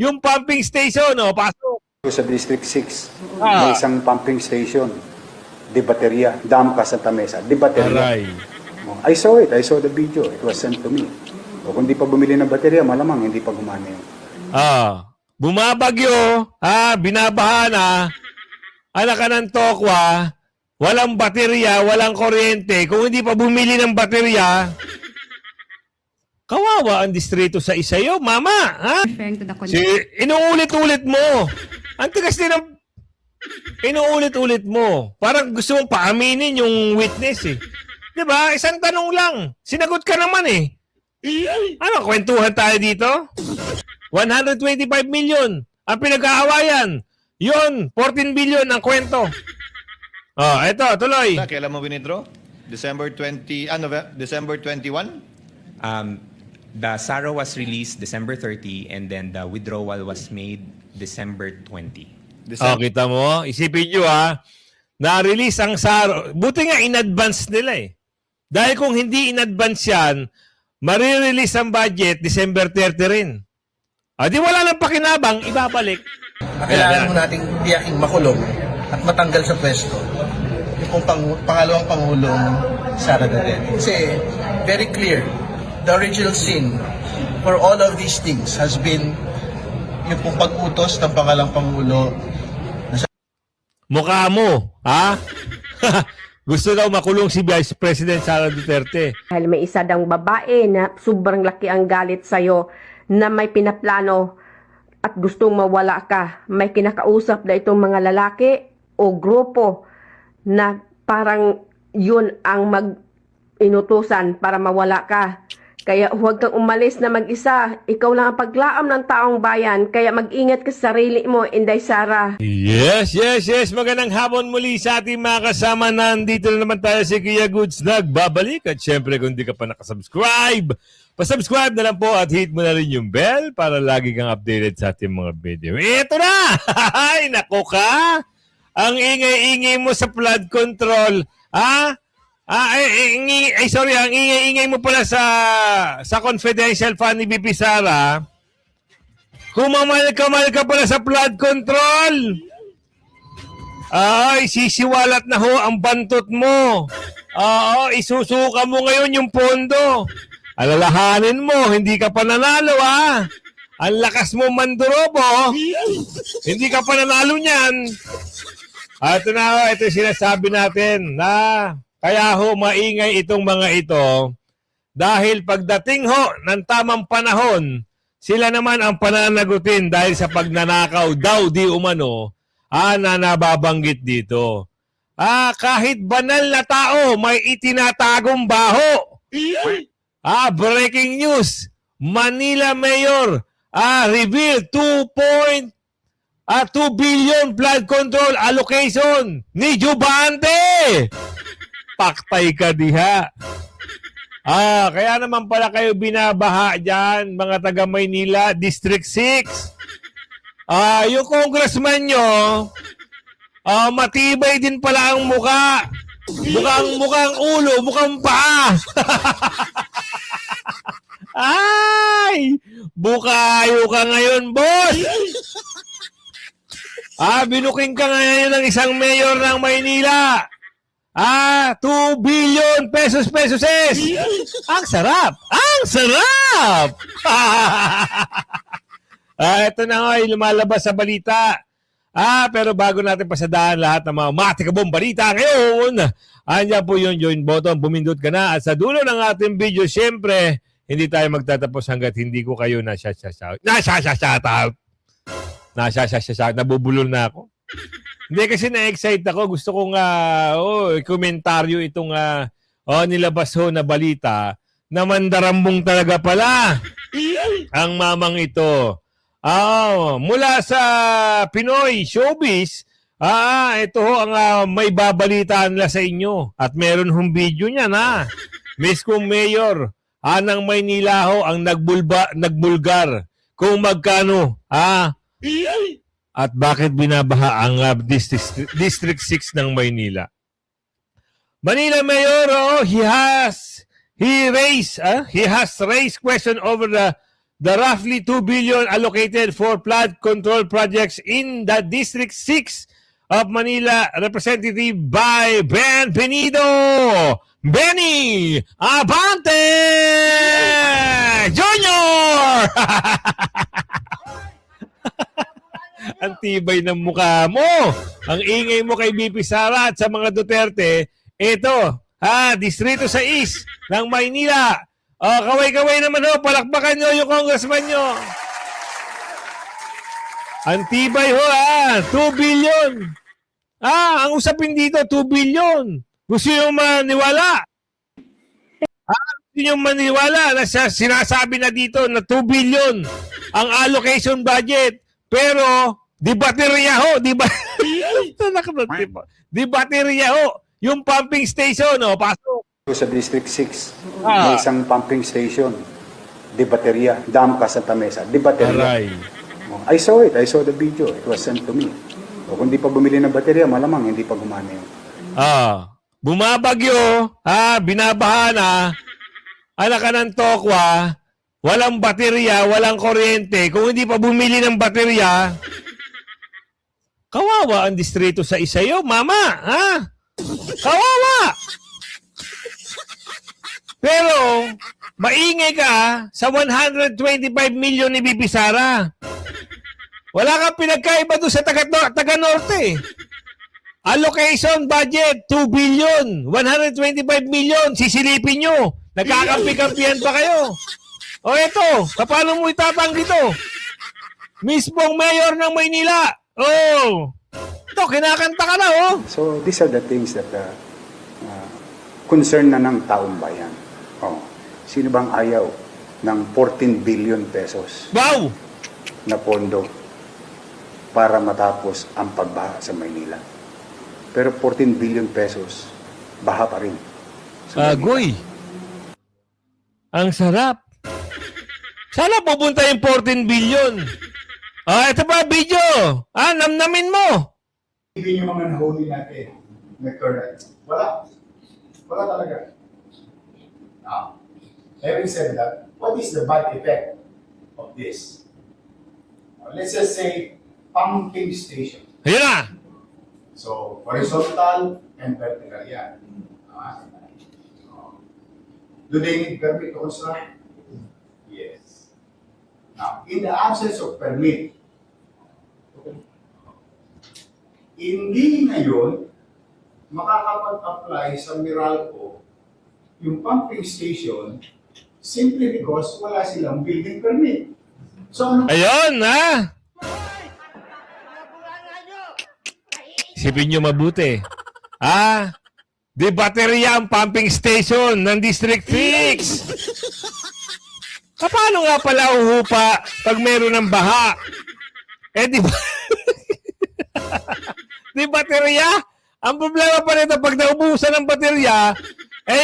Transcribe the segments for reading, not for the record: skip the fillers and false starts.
Yung pumping station, oh, pasok. Sa District 6, may isang pumping station, De Bateria, Damca, Santa Mesa, De Bateria. Aray. I saw it, I saw the video, it was sent to me. O kung di pa bumili ng baterya, malamang hindi pa gumana yun. Bumabagyo, binabaha na, anak ka ng tokwa, walang baterya, walang kuryente. Kung hindi pa bumili ng baterya, kawawa ang distrito sa isayo, mama. Ha? Referring to the Inuulit-ulit mo. Ang tigas din ng... Inuulit-ulit mo. Parang gusto mong paaminin yung witness eh. Diba? Isang tanong lang. Sinagot ka naman eh. Ano, kwentuhan tayo dito? 125 million ang pinag-aawayan. Yun, 14 billion ang kwento. Eto, tuloy. Kailan mo winidraw? December 20, December 21? The SARO was released December 30 and then the withdrawal was made December 20. Kita mo? Isipin nyo na-release ang SARO. Buti nga in-advance nila eh. Dahil kung hindi in-advance yan, marirelease ang budget December 30 rin. Di wala nang pakinabang, ibabalik. Kailangan mo nating tiyaking makulong at matanggal sa pwesto yung pangalawang Pangulong Sara Duterte. Kasi very clear, the original sin for all of these things has been yung pag-utos ng pangalang Pangulo. Mukha mo, ha? Gusto daw makulong si Vice President Sara Duterte. Dahil may isa daw babae na sobrang laki ang galit sa'yo na may pinaplano at gustong mawala ka. May kinakausap na itong mga lalaki o grupo na parang yun ang mag-inutusan para mawala ka. Kaya huwag kang umalis na mag-isa. Ikaw lang ang paglaam ng taong bayan. Kaya mag-ingat ka sa sarili mo, Inday Sara. Yes. Magandang hapon muli sa ating mga kasama. Nandito na naman tayo si Kuya Goods nagbabalik. At syempre kung di ka pa nakasubscribe, pasubscribe na lang po at hit mo na rin yung bell para lagi kang updated sa ating mga video. Ito na! Ay, nako ka! Ang ingay-ingay mo sa flood control. Sorry, ang ingay-ingay mo pala sa confidential fund ni BP Sara. Kumamal ka pala sa flood control. Ay, sisiwalat na ho ang bantot mo. Isusuka mo ngayon yung pondo. Alalahanin mo, hindi ka pa nanalo Ang lakas mo mandurobo. Hindi ka pa nanalo niyan. Ito sinasabi natin na kaya ho maingay itong mga ito dahil pagdating ho ng tamang panahon, sila naman ang pananagutin dahil sa pagnanakaw daw di umano na nababanggit dito. Kahit banal na tao may itinatagong baho. Breaking news, Manila Mayor revealed 2 billion flood control allocation ni Jubante. Paktay ka diha. Kaya naman pala kayo binabaha dyan, mga taga Maynila, District 6. Yung congressman nyo, matibay din pala ang muka. Mukhang ulo, mukhang paa. Ay! Bukayo ka ngayon, boss! Binuking ka ngayon ng isang mayor ng Maynila. 2 billion pesos. Ang sarap! Ang sarap! Ito na nga, lumalabas sa balita. Pero bago natin pasadaan lahat ng mga matikabong balita ngayon, andyan po yung join button, bumindot ka na. At sa dulo ng ating video, syempre, hindi tayo magtatapos hanggat hindi ko kayo nasyashout. Nabubulol na ako. Hindi kasi na-excite ako. Gusto kong komentaryo itong nilabas ho na balita na mandarambong talaga pala ang mamang ito. Mula sa Pinoy Showbiz, ito ho ang may babalitaan nila sa inyo. At meron hong video niya na. Miss kong Mayor, ng Maynila ho ang nagbulgar kung magkano. At bakit binabaha ang District 6 ng Maynila? Manila Mayor, he has raised question over the the roughly 2 billion allocated for flood control projects in the District 6 of Manila, representative by Ben Benido. Benny Abante Junior! Ang tibay ng mukha mo. Ang ingay mo kay BP Sara at sa mga Duterte. Ito, Distrito 6 ng Maynila. Kaway-kaway naman ho, palakpakan nyo yung congressman nyo. Ang tibay ho, 2 billion. Ang usapin dito, 2 billion. Gusto nyo maniwala? Gusto nyo maniwala na sinasabi na dito na 2 billion ang allocation budget. Pero, di baterya ho, di baterya ho. Yung pumping station, pasok. Sa District 6, may isang pumping station, di baterya, Damka Santa Mesa, di baterya. Aray. I saw it, I saw the video, it was sent to me. O kung di pa bumili ng baterya, malamang hindi pa gumana yun. Bumabagyo, binabaha na, anak ka ng tokwa, walang baterya, walang kuryente. Kung hindi pa bumili ng baterya, kawawa ang distrito sa isayo, mama, Kawawa! Pero, maingay ka sa 125 million ni BP Sara. Wala kang pinagkaiba doon sa taga-norte. Allocation budget, 2 billion. 125 million, sisilipin nyo. Nagkakampi-kampihan pa kayo. O eto, paano mo itatanggi to? Mismong mayor ng Maynila. Ito, kinakanta ka na, So these are the things that concern na ng taong bayan. Sino bang ayaw ng 14 billion pesos Wow! na pondo para matapos ang pagbaha sa Maynila? Pero 14 billion pesos, baha pa rin. sa Maynila. Agoy! Ang sarap. Sana pupunta yung 14 billion. Ito pa video. Namnamin mo. Hindi yung mga nahuli natin, Mr. Wala. Wala talaga. Now, having said that, what is the bad effect of this? Let's just say, pumping station. Ayun na. So, horizontal and vertical yan. Do they need permit to construct? Yes. Now, in the absence of permit, hindi ngayon makakapag-apply sa Meralco yung pumping station simply because wala silang building permit. So, ano? Ayun, Isipin nyo mabuti. Di baterya ang pumping station ng District 6. Paano nga pala uhupa pag meron ng baha? Di ba? Di baterya? Ang problema pa nito pag naubusan ng baterya,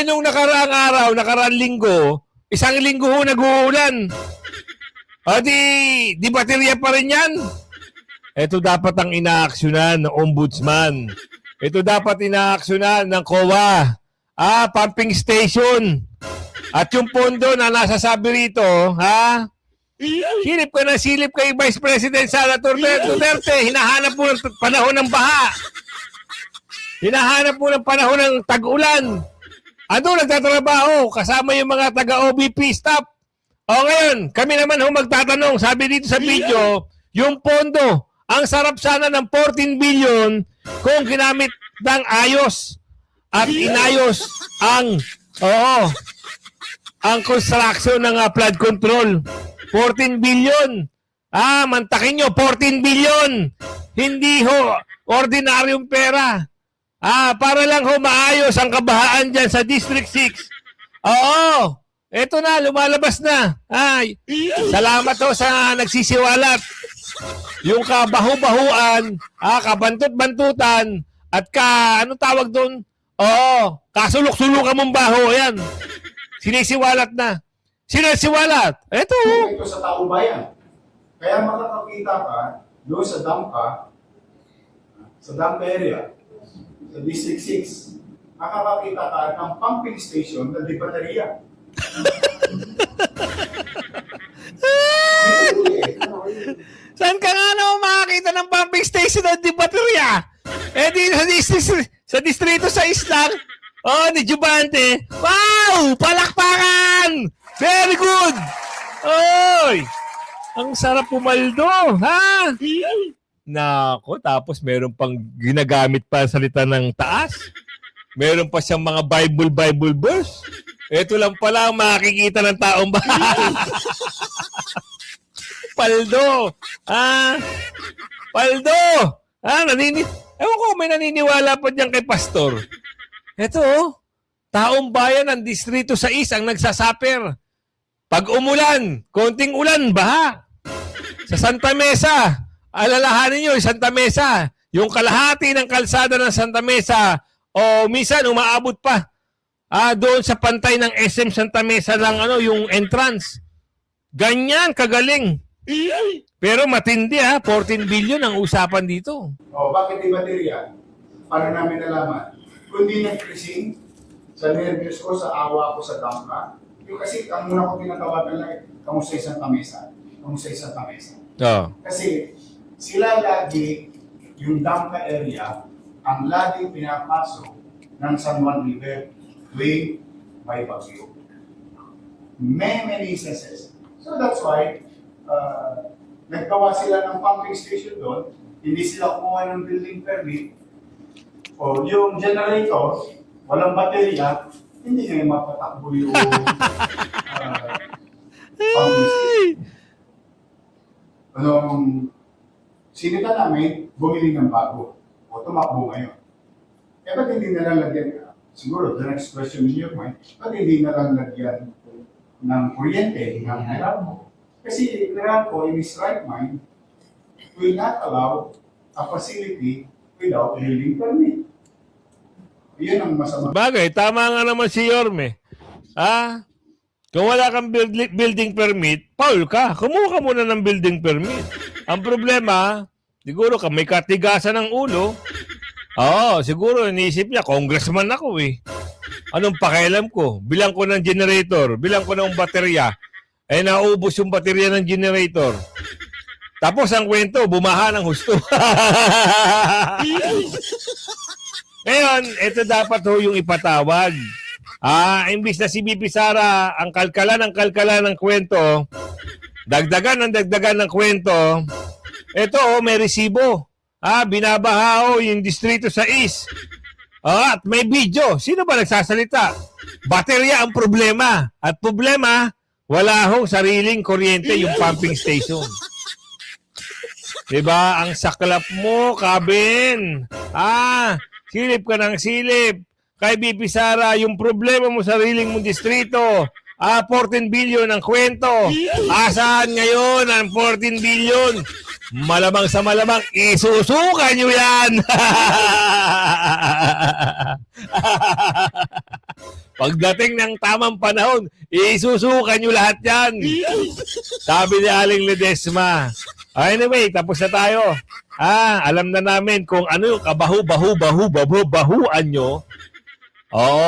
nung nakaraang araw, nakaraang linggo, isang linggo ho nag-uulan. Di baterya pa rin yan? Ito dapat ang inaaksyonan ng ombudsman. Ito dapat inaaksyonan ng COA. Pumping station. At yung pondo na nasasabi rito, silip ka na silip kay Vice President Sara Duterte. Hinahanap po ng panahon ng baha. Hinahanap po ng panahon ng tag-ulan. Nagtatrabaho kasama yung mga taga-OBP staff. Ngayon, kami naman magtatanong, sabi dito sa video, yung pondo, ang sarap sana ng 14 billion kung ginamit ng ayos at inayos ang construction ng flood control. 14 billion. Mantakin nyo, 14 billion. Hindi ho ordinaryong pera. Para lang ho maayos ang kabahaan dyan sa District 6. Eto na, lumalabas na. Salamat ho sa nagsisiwalat. Yung kabahu-bahuan, kabantut-bantutan, at anong tawag doon? Kasulok-sulukan mong baho. Ayan. Sinisiwalat na. Sinisiwalat. Ito. Ito sa taong bayan. Kaya makakakita ka doon sa Damka, sa Damka area, sa District 6, makakakita ka ng pumping station na di baterya. Saan ka nga naman makakita ng pumping station o di baterya? Eh di sa distrito sa islang. Oh, ni Jubante. Wow! Palakpakan! Very good! Oy! Ang sarap pumaldo, ha? Nako, tapos meron pang ginagamit pa ang salita ng taas. Meron pa siyang mga Bible verse. Ito lang pala ang makikita ng taong bahay. Paldo! Ha? Paldo! Ha? Ewan ko, may naniniwala pa dyan kay Pastor. Ito, taong bayan ng Distrito 6 ang nagsasaper. Pag umulan, konting ulan, baha. Sa Santa Mesa, alalahanin nyo, Santa Mesa, yung kalahati ng kalsada ng Santa Mesa, o minsan umaabot pa. Doon sa pantay ng SM Santa Mesa lang, yung entrance. Ganyan, kagaling. Pero matindi 14 billion ang usapan dito. O, bakit di baterya? Para namin nalaman. Kundi nag-crising sa nervyos ko, sa awa ko, sa damka. Yung kasi, ang muna ko tinatawagan lang, kamusta isang kamesa? Kamusta isang kamesa? Oh. Kasi, sila lagi, yung damka area, ang laging pinapasok ng San Juan River way by Baguio. Many instances. So that's why, naggawa sila ng pumping station doon, hindi sila kumuha ng building permit, o yung generator, walang baterya, hindi ngayon mapatakbo yung pumping station. Sinita namin, bumili ng bago, o tumakbo ngayon. Eh, ba't hindi nalalagyan? Siguro, the next question in your mind, ba't hindi nalalagyan ng kuryente ng Meralco? Kasi Meralco, in his right mind, will not allow a facility without a building permit. Yun ang masama. Bagay, tama nga naman si Yorme. Kung wala kang building permit, foul ka. Kumuha ka muna ng building permit. Ang problema, siguro ka may katigasan ng ulo. Siguro iniisip niya, congressman ako eh. Anong pakialam ko? Bilang ko ng generator, bilang ko ng baterya. Naubos yung baterya ng generator. Tapos ang kwento, bumaha ng husto. Ngayon, ito dapat yung ipatawag. Imbis na si BP Sara ang kalkala ng kwento, dagdagan ng kwento, ito may resibo. Binabaha yung Distrito 6. At may video. Sino ba nagsasalita? Baterya ang problema. At problema, wala sariling kuryente yung pumping station. Diba? Ang saklap mo, Kabin. Silip ka ng silip. Kay BP Sara, yung problema mo sariling mong distrito. 14 billion ang kwento. Asaan ngayon ang 14 billion? Malamang sa malamang, isusukan nyo yan. Pagdating ng tamang panahon, isusukan nyo lahat yan. Sabi ni Aling Ledesma. Anyway, tapos na tayo. Alam na namin kung ano yung kabahu-bahuan nyo.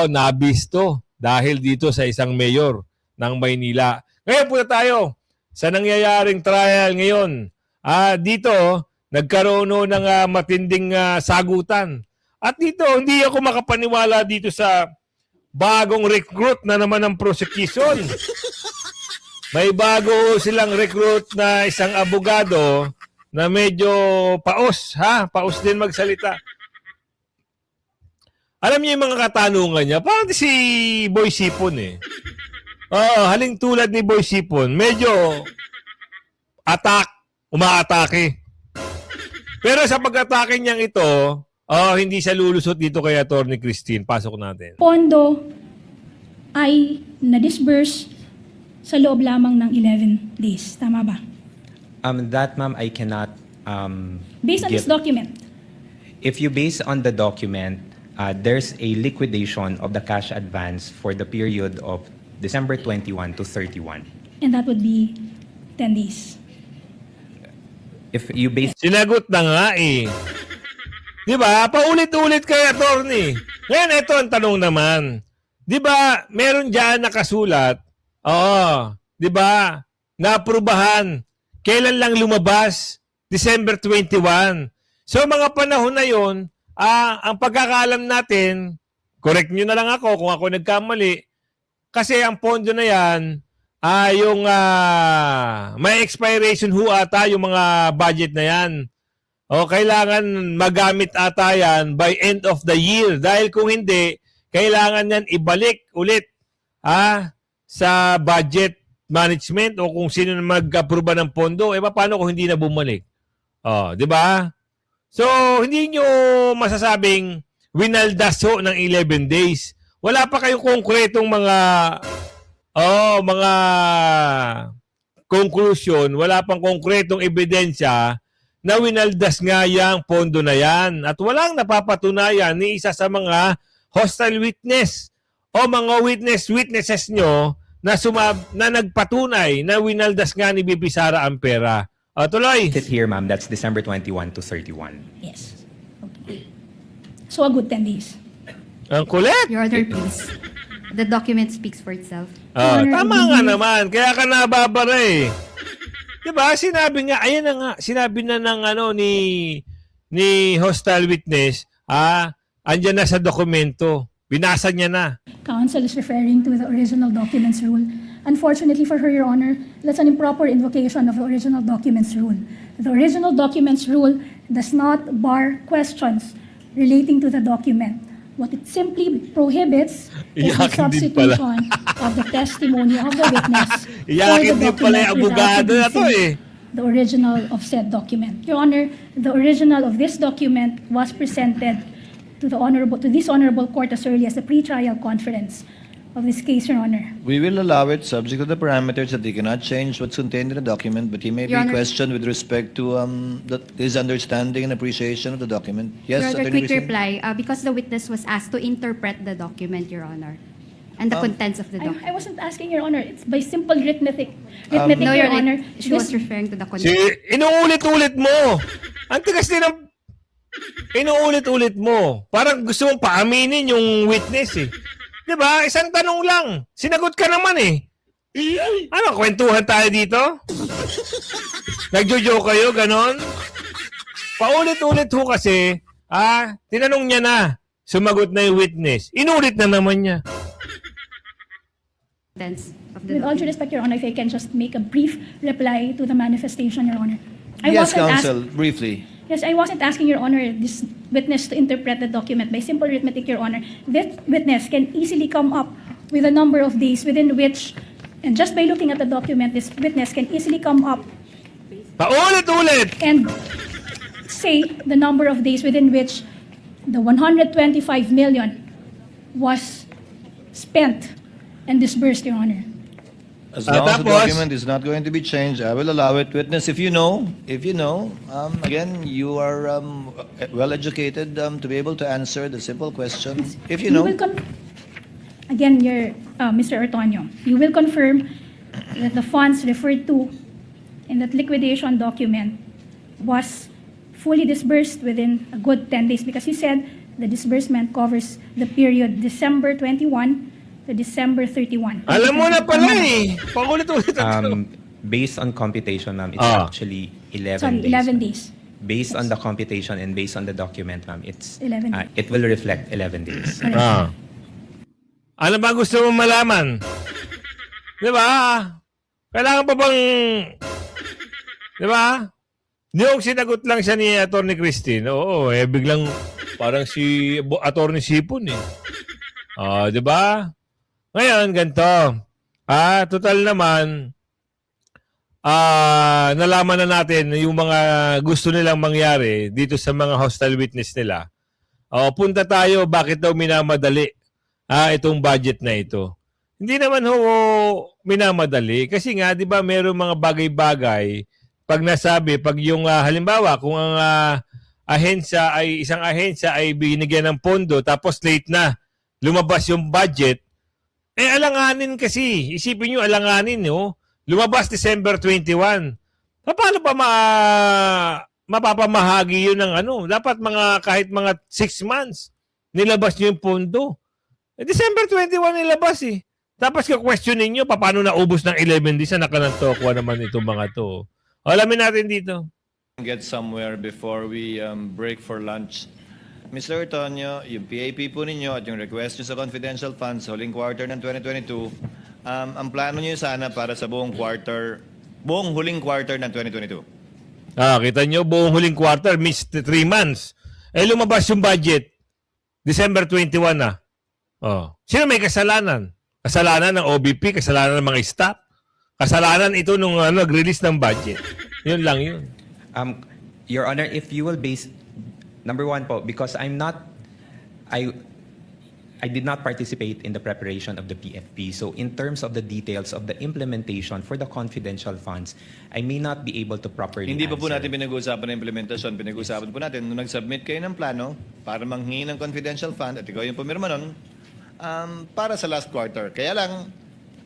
Nabisto dahil dito sa isang mayor ng Maynila. Ngayon po tayo sa nangyayaring trial ngayon. Dito, nagkaroon ng matinding sagutan. At dito, hindi ako makapaniwala dito sa bagong recruit na naman ng prosecution. May bago silang recruit na isang abogado na medyo paos, paos din magsalita. Alam niyo yung mga katanungan niya, parang si Boy Sipon eh. Haling tulad ni Boy Sipon, medyo umaatake. Pero sa pag-atake niyang ito, hindi siya lulusot dito kay Atty. Christine. Pasok natin. Pondo ay na-disburse sa loob lamang ng 11 days. Tama ba? That, ma'am, I cannot Based on this document. If you base on the document, there's a liquidation of the cash advance for the period of December 21 to 31. And that would be 10 days. If you base Sinagot na nga eh. Di ba? Paulit-ulit kay attorney. Ngayon, ito ang tanong naman. Di ba, meron dyan nakasulat, di ba, naaprubahan, kailan lang lumabas December 21. So mga panahon na yon, ang pagkakaalam natin, correct nyo na lang ako kung ako nagkamali, kasi ang pondo na yan, yung may expiration ho ata yung mga budget na yan. O kailangan magamit ata yan by end of the year. Dahil kung hindi, kailangan yan ibalik ulit sa budget management o kung sino na mag-aproba ng pondo. Paano kung hindi na bumalik? Di ba? So, hindi nyo masasabing winaldas ho ng 11 days. Wala pa kayong konkretong mga conclusion, wala pang konkretong ebidensya na winaldas nga yung pondo na yan. At walang napapatunayan ni isa sa mga hostile witness o mga witnesses nyo na nagpatunay na winaldas nga ni BP Sara ang pera. Tuloy. It here, ma'am, that's December 21 to 31. Yes. Okay. So a good 10 days. Ang kulit. Your Honor, please. The document speaks for itself. Tama nga naman. Kaya ka nababara eh. Diba? Sinabi nga, ayan na nga, sinabi na ng ni hostile witness, andyan na sa dokumento. Binasa niya na. Counsel is referring to the original documents rule. Unfortunately for her, Your Honor, that's an improper invocation of the original documents rule. The original documents rule does not bar questions relating to the document. What it simply prohibits is the Iyakin din pala. substitution of the testimony of the witness Iyakin din pala yung abogado na to eh. the original of said document. Your Honor, the original of this document was presented to this honorable court as early as the pre-trial conference of this case, Your Honor. We will allow it subject to the parameters that they cannot change what's contained in the document, but he may be Your Honor. questioned with respect to his understanding and appreciation of the document. Yes, Your Honor, Attorney quick Cristina? reply. Because the witness was asked to interpret the document, Your Honor, and the contents of the document. I wasn't asking, Your Honor. It's by simple arithmetic, No, Your Your Honor. Honor, she was This- referring to the content. Inuulit-ulit mo. Ang tigas din ng inuulit-ulit mo. Parang gusto mong paaminin yung witness eh. Diba? Isang tanong lang. Sinagot ka naman eh. Ano, kwentuhan tayo dito? Nagjo-joke kayo, ganon? Paulit-ulit ho kasi, tinanong niya na. Sumagot na yung witness. Inulit na naman niya. Contents of the With all due document. respect, Your Honor, if I can just make a brief reply to the manifestation, Your Honor. Yes, counsel, briefly. Yes, I wasn't asking, Your Honor, this witness to interpret the document by simple arithmetic, Your Honor. This witness can easily come up with a number of days within which, and just by looking at the document, this witness can easily come up Paulit-ulit! and say the number of days within which the 125 million was spent and disbursed, Your Honor. As long as the Tapos? document is not going to be changed, I will allow it. Witness, if you know, again, you are well educated to be able to answer the simple question. If you know, Again, Mr. Ortonio, you will confirm that the funds referred to in that liquidation document was fully disbursed within a good 10 days because you said the disbursement covers the period December 21 to December 31. Alam mo na pala eh. Paulit-ulit ang Based on computation, ma'am, it's Ah. actually 11 Sorry, days. 11 ma'am. days. Based on the computation and based on the document, ma'am, it's 11 days. it will reflect 11 days. Ano ba gusto mong malaman? Di ba? Kailangan pa bang... Di ba? Yung sinagot lang siya ni Atty. Christine, oo, biglang parang si Atty. Sipon eh. Di ba? Ngayon, ganito. Total naman, nalaman na natin yung mga gusto nilang mangyari dito sa mga hostile witness nila. Punta tayo, bakit daw minamadali itong budget na ito? Hindi naman minamadali. Kasi nga, di ba, mayroong mga bagay-bagay pag nasabi, pag yung halimbawa, kung ang isang ahensya ay binigyan ng pondo tapos late na, lumabas yung budget, alanganin kasi. Isipin nyo, alanganin, no? Lumabas December 21. Paano pa mapapamahagi yun ng ano? Dapat kahit mga 6 months, nilabas nyo yung pondo. December 21 nilabas eh. Tapos ka-questionin nyo, paano naubos ng 11 days na nakanantokwa naman itong mga to. Alamin natin dito. get somewhere before we break for lunch. Mr. Ortonio, yung PAP po ninyo at yung request nyo sa confidential funds sa huling quarter ng 2022, ang plano nyo sana para sa buong huling quarter ng 2022. Kita nyo, buong huling quarter, missed 3 months. Lumabas yung budget. December 21 na. Sino may kasalanan? Kasalanan ng OBP, kasalanan ng mga staff. Kasalanan ito nung nag-release ng budget. Yun lang yun. Your Honor, if you will base, number one po, because I did not participate in the preparation of the PFP. So in terms of the details of the implementation for the confidential funds, I may not be able to properly Hindi pa po answer. natin pinag-uusapan ng implementasyon. Pinag-uusapan po natin nung nag-submit kayo ng plano para manghingi ng confidential fund at ikaw yung pumirma nun para sa last quarter. Kaya lang,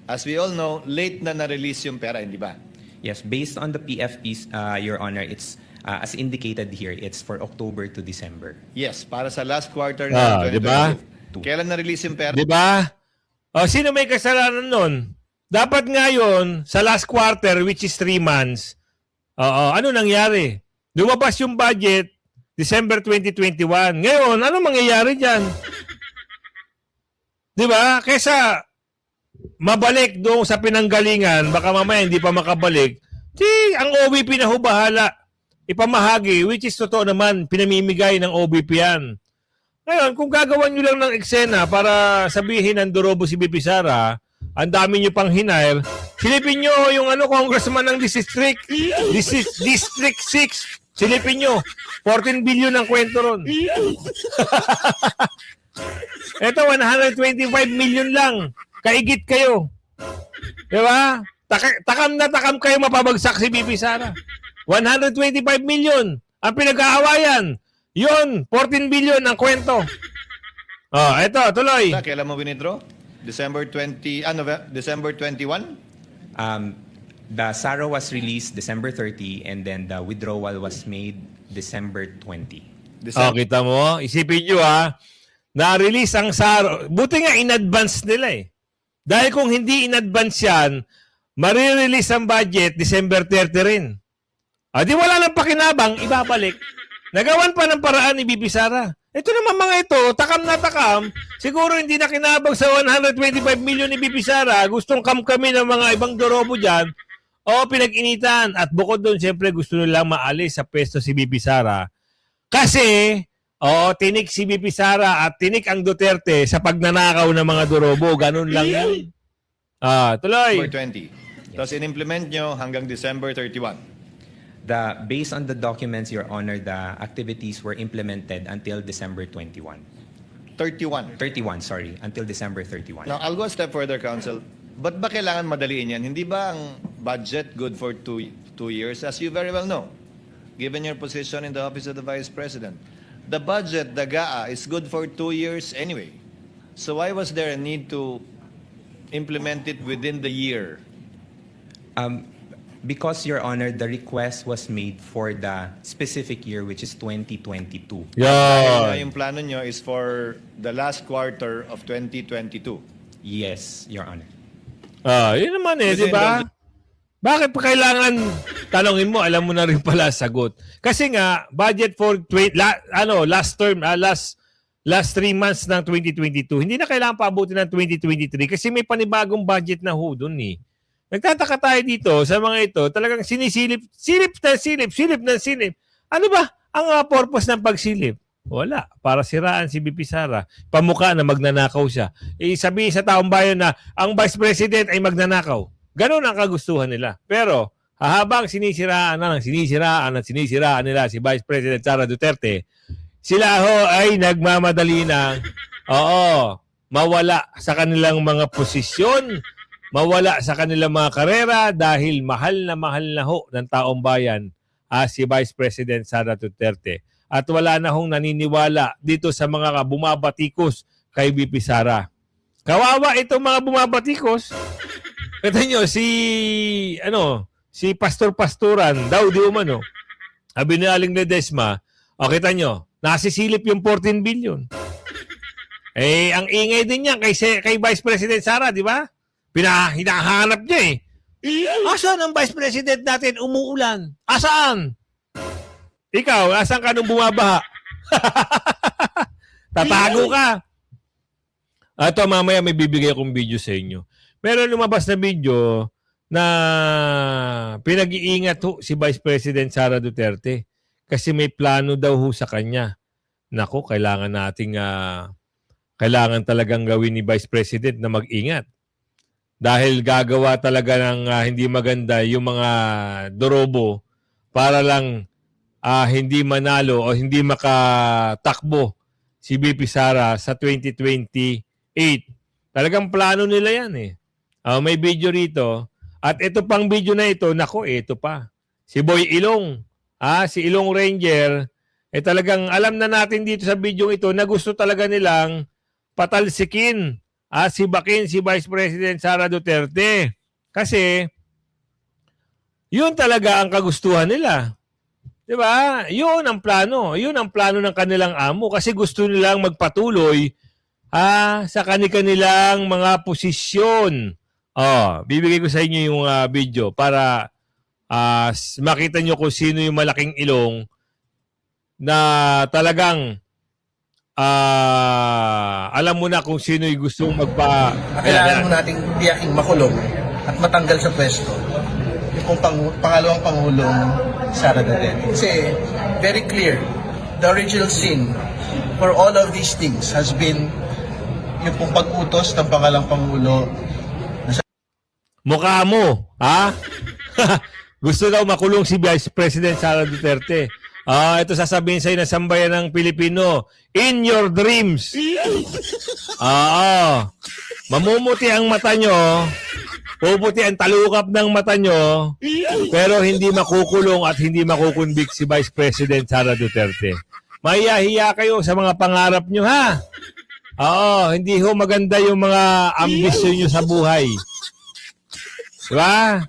as we all know, late na na-release yung pera, hindi ba? Yes, based on the PFPs, Your Honor, it's as indicated here, it's for October to December. Yes, para sa last quarter ng Di ba? 2022. Kailan na-release yung pera? Di ba? Sino may kasalanan nun? Dapat ngayon, sa last quarter, which is 3 months, ano nangyari? Lumabas yung budget, December 2021. Ngayon, ano mangyayari dyan? Di ba? Kesa mabalik doon sa pinanggalingan, baka mamaya hindi pa makabalik, ang OBP na bahala ipamahagi, which is totoo naman, pinamimigay ng OBP yan. Ngayon, kung gagawan nyo lang ng eksena para sabihin ng Durobo si BP Sara, ang dami nyo pang hinire, silipin nyo yung congressman ng District 6, silipin nyo, 14 billion ang kwento ron. Ito, 125 million lang. Kaigit kayo. Diba? Takam na takam kayo mapabagsak si BP Sara. 125 million ang pinag-aawayan. Yun, 14 billion ang kwento. Ito, tuloy. Kailan mo winithdraw? December 21? The SARO was released December 30 and then the withdrawal was made December 20. Kita mo? Isipin nyo na-release ang SARO. Buti nga in-advance nila eh. Dahil kung hindi in-advance yan, marirelease ang budget December 30 rin. Di wala nang pakinabang, ibabalik. Nagawan pa ng paraan ni BP Sara. Ito naman mga ito, takam na takam. Siguro hindi na kinabang sa 125 million ni BP Sara. Gustong kami ng mga ibang Durobo dyan. Pinag-initan. At bukod doon, siyempre gusto nilang maalis sa pwesto si BP Sara. Kasi, tinik si BP Sara at tinik ang Duterte sa pagnanakaw ng mga Durobo. Ganun lang yun. Tuloy. December 20. Tapos in-implement nyo hanggang December 31. Based on the documents, Your Honor, the activities were implemented until December 21. 31. 31, sorry. Until December 31. Now, I'll go a step further, Counsel. Ba't ba kailangan madaliin yan? Hindi ba ang budget good for two years? As you very well know, given your position in the Office of the Vice President, the budget, the GAA, is good for 2 years anyway. So why was there a need to implement it within the year? Because, Your Honor, the request was made for the specific year, which is 2022. Dahil yung plano nyo is for the last quarter of 2022. Yes, Your Honor. Yun naman di ba? Bakit pa kailangan tanongin mo, alam mo na rin pala sagot. Kasi nga, budget for last 3 months ng 2022, hindi na kailangan paabutin ng 2023 kasi may panibagong budget na doon eh. Nagtataka tayo dito sa mga ito, talagang silip. Ano ba ang purpose ng pagsilip? Wala. Para siraan si BP Sara. Pamukha na magnanakaw siya. Sabihin sa taong bayan na ang Vice President ay magnanakaw. Ganon ang kagustuhan nila. Pero habang sinisiraan nila si Vice President Sara Duterte, sila ay nagmamadali na mawala sa kanilang mga posisyon, mawala sa kanilang mga karera dahil mahal na ng taong bayan si Vice President Sara Duterte. At wala na naniniwala dito sa mga bumabatikos kay BP Sara. Kawawa itong mga bumabatikos. Kita nyo, si Pastor-Pastoran, daw di umano, sabi ni Aling Ledesma, kita nyo, nasisilip yung 14 billion. Ang ingay din niya kay Vice President Sara, di ba? Hinahanap niya eh. Asan ang Vice President natin umuulan? Asaan? Ikaw, asan ka nung bumabaha? Tatago ka. Ito, mamaya may bibigay akong video sa inyo. Meron lumabas na video na pinag-iingat ho si Vice President Sara Duterte kasi may plano daw ho sa kanya. Nako, kailangan talagang gawin ni Vice President na mag-ingat. Dahil gagawa talaga ng hindi maganda yung mga dorobo para lang hindi manalo o hindi makatakbo si BP Sara sa 2028. Talagang plano nila yan eh. May video rito. At ito pang video na ito, nako, ito pa. Si Boy Ilong, si Ilong Ranger, talagang alam na natin dito sa video ito na gusto talaga nilang patalsikin, sibakin si Vice President Sara Duterte. Kasi, yun talaga ang kagustuhan nila. Diba? Yun ang plano. Yun ang plano ng kanilang amo kasi gusto nilang magpatuloy sa kanilang mga posisyon. Bibigay ko sa inyo yung video para makita nyo kung sino yung malaking ilong na talagang alam mo na kung sino yung gustong Kailangan mo nating tiyaking makulong at matanggal sa pwesto yung pangalawang Pangulong Sara Duterte. Kasi very clear, the original sin for all of these things has been yung pong pag-utos ng pangalawang Pangulo. Mukha mo, ha? Gusto daw makulong si Vice President Sara Duterte. Ito sasabihin sa'yo na sambayan ng Pilipino. In your dreams. Mamumuti ang mata nyo. Puputi ang talukap ng mata nyo. Pero hindi makukulong at hindi makukunbik si Vice President Sara Duterte. Mahiya-hiya kayo sa mga pangarap nyo, ha? Hindi ho maganda yung mga ambisyon nyo sa buhay. Diba?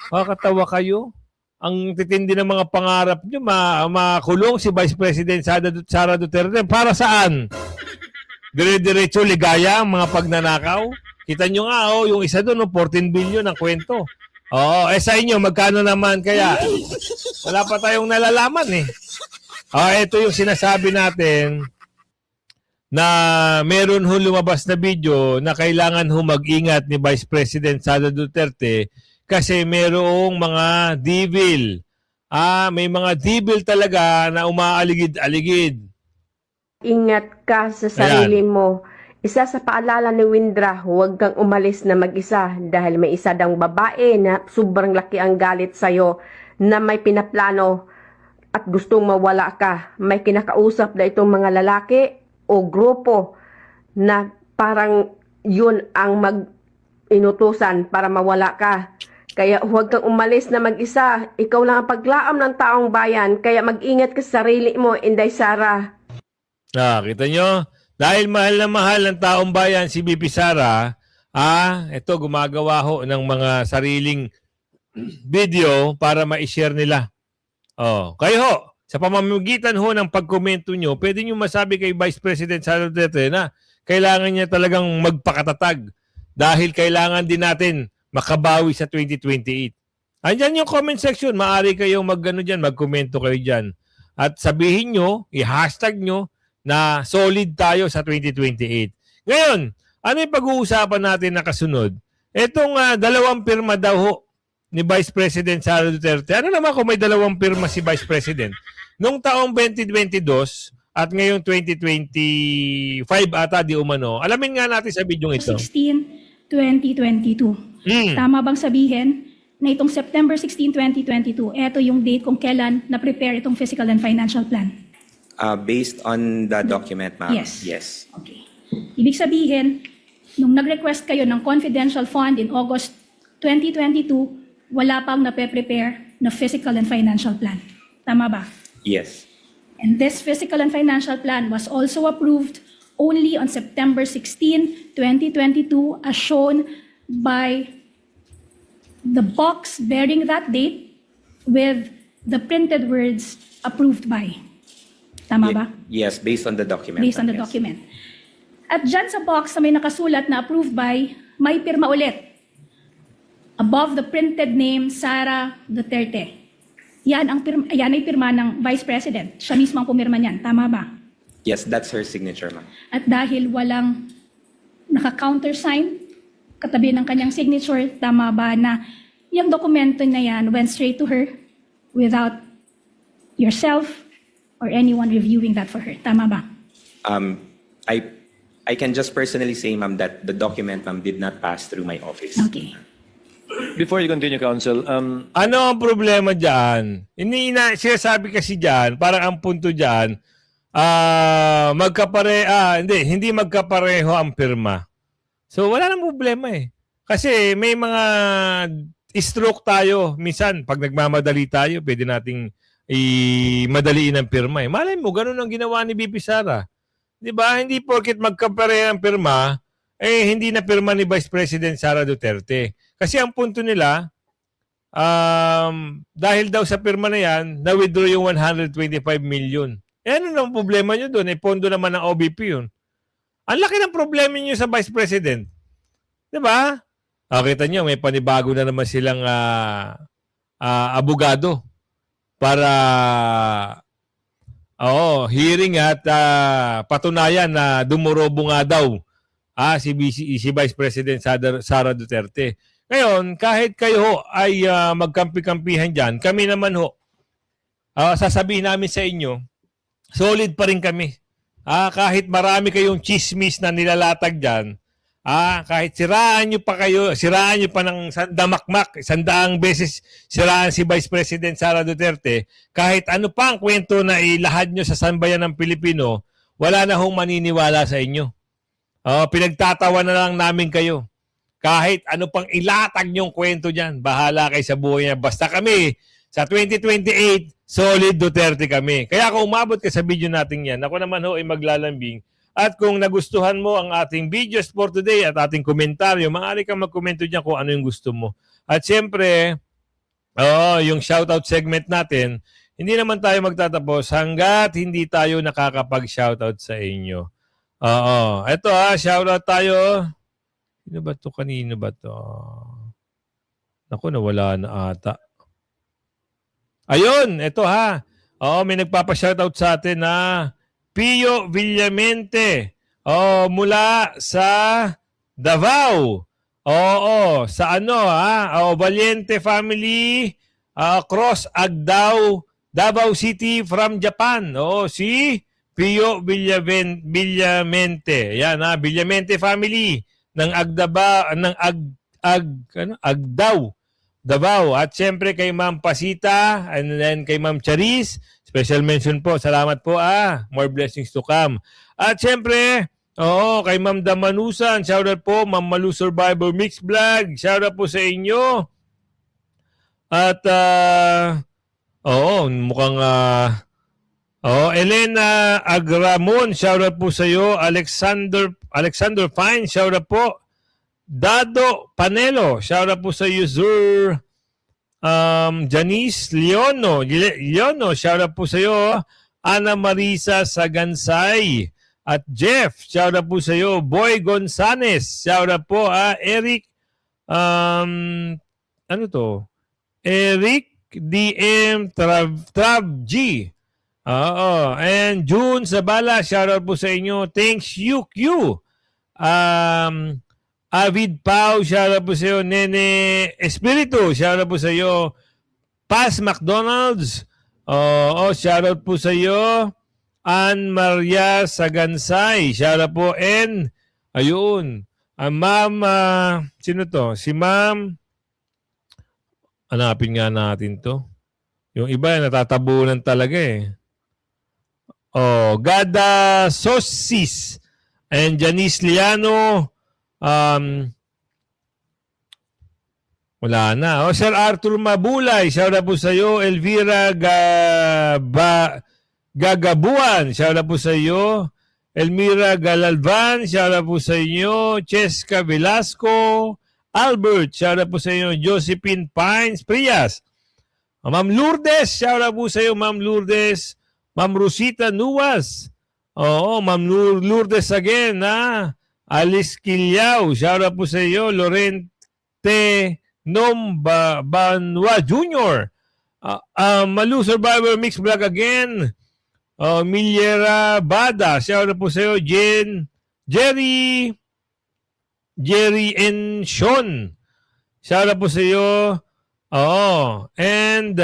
Katawa kayo. Ang titindi ng mga pangarap nyo, makulong si Vice President Sara Duterte. Para saan? Dire-diretso ligaya ang mga pagnanakaw. Kita nyo nga, yung isa doon, 14 billion ang kwento. Sa inyo, magkano naman kaya? Wala pa tayong nalalaman eh. Ito yung sinasabi natin na meron ho lumabas na video na kailangan ho mag-ingat ni Vice President Sara Duterte kasi merong mga devil. May mga devil talaga na umaaligid-aligid. Ingat ka sa sarili mo. Isa sa paalala ni Windra, huwag kang umalis na mag-isa dahil may isa dang babae na sobrang laki ang galit sa'yo na may pinaplano at gustong mawala ka. May kinakausap na itong mga lalaki o grupo na parang yun ang mag-inutusan para mawala ka. Kaya huwag kang umalis na mag-isa. Ikaw lang ang paglaam ng taong bayan. Kaya mag-ingat ka sa sarili mo, Inday Sara. Kita nyo? Dahil mahal na mahal ng taong bayan si BP Sara, ito gumagawa ho ng mga sariling video para ma-share nila. Kayo ho, sa pamamagitan ho ng pagkomento nyo, pwede nyo masabi kay Vice President Sara Duterte na kailangan niya talagang magpakatatag dahil kailangan din natin makabawi sa 2028. Andyan yung comment section. Maaari kayong magkomento kayo dyan. At sabihin nyo, i-hashtag nyo na solid tayo sa 2028. Ngayon, ano yung pag-uusapan natin na kasunod? Itong 2 pirma daw ho ni Vice President Sara Duterte. Ano naman kung may 2 pirma si Vice President? Noong taong 2022 at ngayong 2025 ata di umano. Alamin nga natin sa video ito. 16, 2022. Tama bang sabihin na itong September 16, 2022, ito yung date kung kailan na-prepare itong fiscal and financial plan? Based on the document, ma'am. Yes. Yes. Okay. Ibig sabihin, nung nag-request kayo ng confidential fund in August 2022, wala pang nape-prepare na fiscal and financial plan. Tama ba? Yes. And this fiscal and financial plan was also approved only on September 16, 2022, as shown by the box bearing that date with the printed words approved by. Tama ba? Yes, based on the document. Based on the yes. document. At dyan sa box na may nakasulat na approved by, may pirma ulit. Above the printed name, Sara Duterte. yan ay pirma ng Vice President. Siya mismo ang pumirma niyan. Tama ba? Yes, that's her signature, ma'am. At dahil walang naka-countersign katabi ng kanyang signature, tama ba na yung dokumento na yan went straight to her without yourself or anyone reviewing that for her? Tama ba? I can just personally say, ma'am, that the document, ma'am, did not pass through my office. Okay. Before you continue, Counsel, Ano ang problema dyan? Sinasabi kasi dyan, parang ang punto dyan, hindi magkapareho ang pirma. So wala nang problema eh. Kasi may mga stroke tayo. Minsan, pag nagmamadali tayo, pwede nating madaliin ang pirma eh. Malay mo, ganun ang ginawa ni BP Sara. Di ba? Hindi porket magkapareho ang pirma, hindi na pirma ni Vice President Sara Duterte. Kasi ang punto nila, dahil daw sa pirma na yan, na-withdraw yung 125 million. Ano ang problema nyo doon? Pondo naman ng OBP yun. Ang laki ng problema nyo sa Vice President. Diba? Kita nyo, may panibago na naman silang abogado para hearing at patunayan na dumurobo nga daw si Vice President Sara Duterte. Ngayon, kahit kayo ay magkampi-kampihan dyan, kami naman sasabihin namin sa inyo, solid pa rin kami. Kahit marami kayong chismis na nilalatag dyan, kahit siraan nyo pa ng sandamakmak, 100 beses siraan si Vice President Sara Duterte, kahit ano pa ang kwento na ilahad nyo sa sambayan ng Pilipino, wala na hong maniniwala sa inyo. Pinagtatawa na lang namin kayo. Kahit ano pang ilatag nyong kwento dyan, bahala kayo sa buhay niya. Basta kami, sa 2028, solid Duterte kami. Kaya kung umabot ka sa video natin yan, ako naman ay maglalambing. At kung nagustuhan mo ang ating videos for today at ating komentaryo, maaari kang magkomento dyan kung ano yung gusto mo. At siyempre, yung shoutout segment natin, hindi naman tayo magtatapos hanggat hindi tayo nakakapag-shoutout sa inyo. Eto shoutout tayo. Sino ba to? Kanino ba to? Naku, nawala na ata. Ayun, eto may nagpapa-shoutout sa atin na Pio Villamente. Mula sa Davao. Sa Valiente family, Cross Agdao, Davao City from Japan. Si Pio Villamente. Yan Villamente family ng Agdao, Davao. At siyempre kay Ma'am Pasita and then kay Ma'am Charis, special mention po. Salamat po more blessings to come. At siyempre, kay Ma'am Damanusan, shoutout po. Ma'am Malu Survivor Mix Vlog, shoutout po sa inyo. At mukhang Elena Agramon, shoutout po sa iyo. Alexander Fine, shoutout po. Dado Panelo, shoutout po sa iyo, Sir. Janice Leono, shoutout po sa iyo. Ana Marisa Sagansay. At Jeff, shoutout po sa iyo. Boy Gonzales, shoutout po. Eric, Eric DM Trav G. And June Sabala, shoutout po sa inyo. Thanks UQ. Avid Pau, shoutout po sa iyo. Nene Espiritu, shoutout po sa iyo. Paz McDonald's, shoutout po sa iyo. Ann Maria Sagansay, shoutout po. And ayun, Ma'am, sino to? Si Ma'am, hanapin nga natin to. Yung iba natatabunan talaga eh. Gada Sosis and Janice Liano. Wala na. Sir Arthur Mabulay, shoutout po sa iyo. Elvira Gagabuan, shoutout po sa iyo. Elmira Galalvan, shoutout po sa inyo. Cheska Velasco, Albert, shoutout po sa inyo. Josephine Pines Prias. Ma'am Lourdes, shoutout po sa iyo, Ma'am Lourdes. Ma'am Rosita Nuwas. Ma'am Lourdes again, Alice Quilyao, shoutout po sa iyo. Lorente Banwa Jr. Malu Survivor Mix Vlog again. Miliera Bada, shout out po sa iyo. Jerry and Sean, shout out po sa iyo. And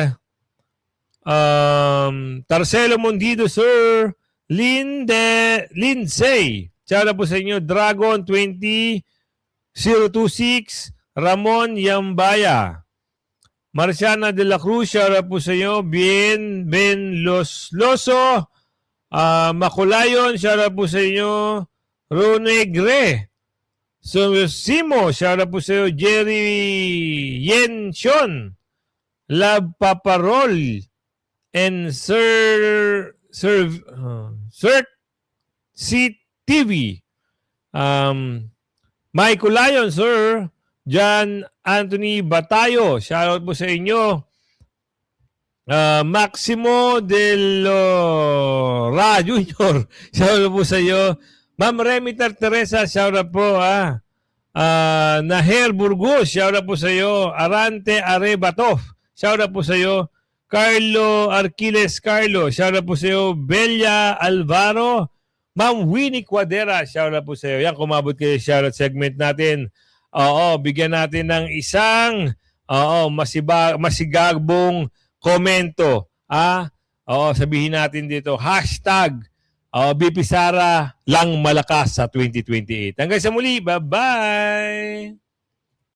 Tarcelo Mondido, sir. Lindsay, shout out po sa inyo. Dragon 20026, Ramon Yambaya. Marciana de la Cruz, shout out po sa iyo. Ben Loso, Maculayon, shout out po sa inyo. Ronegre. So, Simo, shout out po sa iyo. Jerry Yenshon, Love Paparol, and Sir CTV. Michael Lyon, sir. John Anthony Batayo, shout out po sa inyo. Maximo Del Ra Jr., shout out po sa iyo. Ma'am Remitar Teresa, shout out po. Naher Burgos, shout out po sa iyo. Arante Arebatov, shout out po sa iyo. Carlo Arquiles Carlo, shout out po sa iyo. Belia Alvaro, Ma'am Winnie Cuadera, shout out po sa iyo. Yan, kumabot kayo shout out segment natin. Bigyan natin ng isang masigabong komento. Sabihin natin dito, hashtag BP Sara lang malakas sa 2028. Hanggang sa muli, bye-bye!